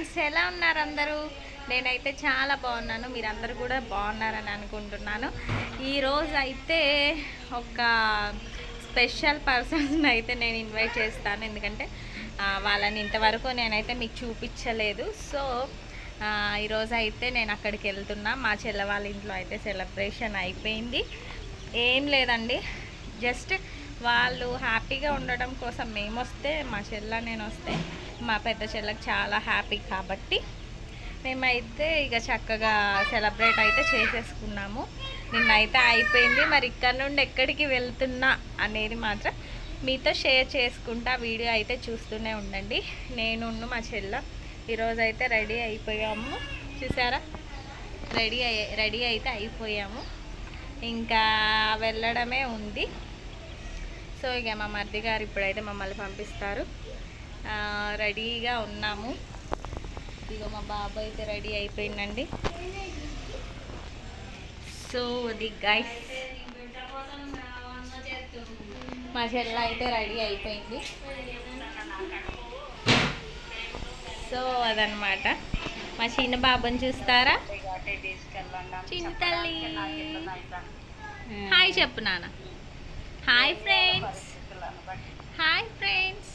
Friends, ఎలా ఉన్నారు అందరూ? నేనైతే చాలా బాగున్నాను. మీరందరూ కూడా బాగున్నారని అనుకుంటున్నాను. ఈరోజు అయితే ఒక స్పెషల్ పర్సన్ అయితే నేను ఇన్వైట్ చేస్తాను. ఎందుకంటే వాళ్ళని ఇంతవరకు నేనైతే మీకు చూపించలేదు. సో ఈరోజు అయితే నేను అక్కడికి వెళ్తున్నా. మా చెల్ల వాళ్ళ ఇంట్లో అయితే సెలబ్రేషన్ అయిపోయింది. ఏం లేదండి, జస్ట్ వాళ్ళు హ్యాపీగా ఉండడం కోసం మేము వస్తే, మా చెల్ల నేను వస్తే మా పెద్ద చెల్లకి చాలా హ్యాపీ కాబట్టి మేమైతే ఇక చక్కగా సెలబ్రేట్ అయితే చేసేసుకున్నాము. నిన్నైతే అయిపోయింది. మరి ఇక్కడ నుండి ఎక్కడికి వెళ్తున్నా అనేది మాత్రం మీతో షేర్ చేసుకుంటా. వీడియో అయితే చూస్తూనే ఉండండి. నేను మా చెల్ల ఈరోజు అయితే రెడీ అయిపోయాము. చూసారా, రెడీ అయితే అయిపోయాము. ఇంకా వెళ్ళడమే ఉంది. సో ఇక మా మరిది గారు ఇప్పుడైతే మమ్మల్ని పంపిస్తారు. రెడీగా ఉన్నాము. ఇక మా బాబు అయితే రెడీ అయిపోయిందండి. సో అది గైస్, మా చెల్ల అయితే రెడీ అయిపోయింది. సో అదనమాట. మా చిన్న బాబుని చూస్తారా, చిన్న తల్లి. హాయ్ చెప్పు నాన్న. హాయ్ ఫ్రెండ్స్, హాయ్ ఫ్రెండ్స్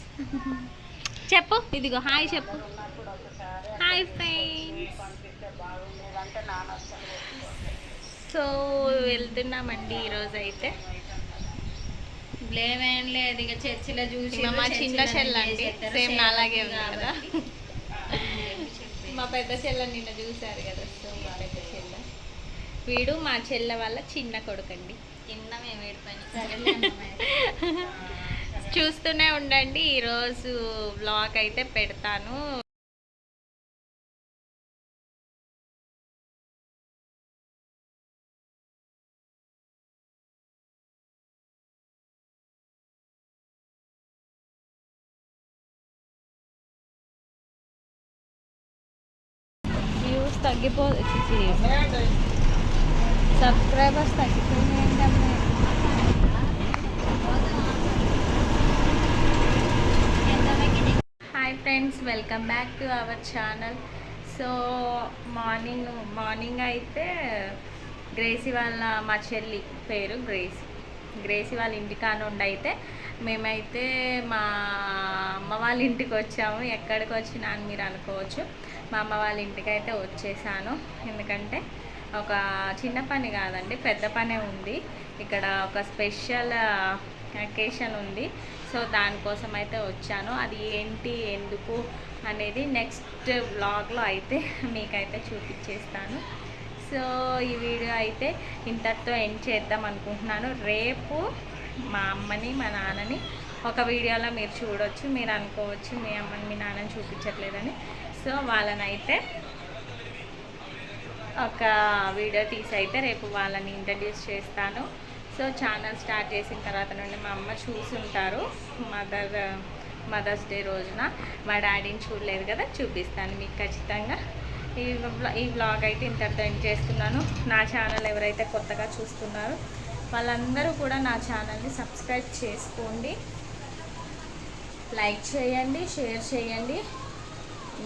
చెప్పు. ఇదిగో హాయ్ చెప్పు. Hi friends. సో వెళ్తున్నామండి ఈరోజు అయితే. లేవేం లేదు, ఇక చర్చిలో చూసి మా చిన్న చెల్ల అండి, సేమ్ నాలాగే ఉంది కదా. మా పెద్ద చెల్ల నిన్న చూసారు కదా. సో మా పెద్ద చెల్ల, వీడు మా చెల్ల వాళ్ళ చిన్న కొడుకండి. కింద మేము ఏడిపోయినా చూస్తూనే ఉండండి. ఈరోజు వ్లాగ్ అయితే పెడతాను. వ్యూస్ తగ్గిపోతుంది, సబ్స్క్రైబర్స్ తగ్గిపోయినాయండి. Hi friends, welcome back to our channel. So morning అయితే గ్రేసీ వాళ్ళ, మా చెల్లి పేరు గ్రేసీ వాళ్ళ ఇంటికాడ నుండి అయితే మేమైతే మా అమ్మ వాళ్ళ ఇంటికి వచ్చాము. ఎక్కడికి వచ్చినా అని మీరు అనుకోవచ్చు. మా అమ్మ వాళ్ళ ఇంటికి అయితే వచ్చేసాను. ఎందుకంటే ఒక చిన్న పని కాదండి, పెద్ద పనే ఉంది. ఇక్కడ ఒక స్పెషల్ అకేషన్ ఉంది. సో దానికోసం అయితే వచ్చాను. అది ఏంటి, ఎందుకు అనేది నెక్స్ట్ వ్లాగ్లో అయితే మీకైతే చూపించేస్తాను. సో ఈ వీడియో అయితే ఇంతటితో ఎండ్ చేద్దాం అనుకుంటున్నాను. రేపు మా అమ్మని మా నాన్నని ఒక వీడియోలో మీరు చూడొచ్చు. మీరు అనుకోవచ్చు మీ అమ్మని మీ నాన్నని చూపించట్లేదని. సో వాళ్ళనైతే ఒక వీడియో తీసి అయితే రేపు వాళ్ళని ఇంట్రడ్యూస్ చేస్తాను. సో ఛానల్ స్టార్ట్ చేసిన తర్వాత నుండి మా అమ్మ చూసుంటారు. మదర్స్ డే రోజున మా డాడీని చూడలేదు కదా, చూపిస్తాను మీకు ఖచ్చితంగా. ఈ వ్లాగ్ అయితే ఇంతటితో ఎండ్ చేస్తున్నాను. నా ఛానల్ ఎవరైతే కొత్తగా చూస్తున్నారో వాళ్ళందరూ కూడా నా ఛానల్ని సబ్స్క్రైబ్ చేసుకోండి, లైక్ చేయండి, షేర్ చేయండి,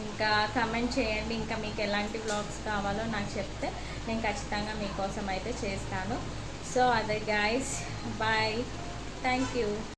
ఇంకా కమెంట్ చేయండి. ఇంకా మీకు ఎలాంటి వ్లాగ్స్ కావాలో నాకు చెప్తే నేను ఖచ్చితంగా మీకోసం అయితే చేస్తాను. సో అదే గాయస్, బాయ్, థ్యాంక్ యూ.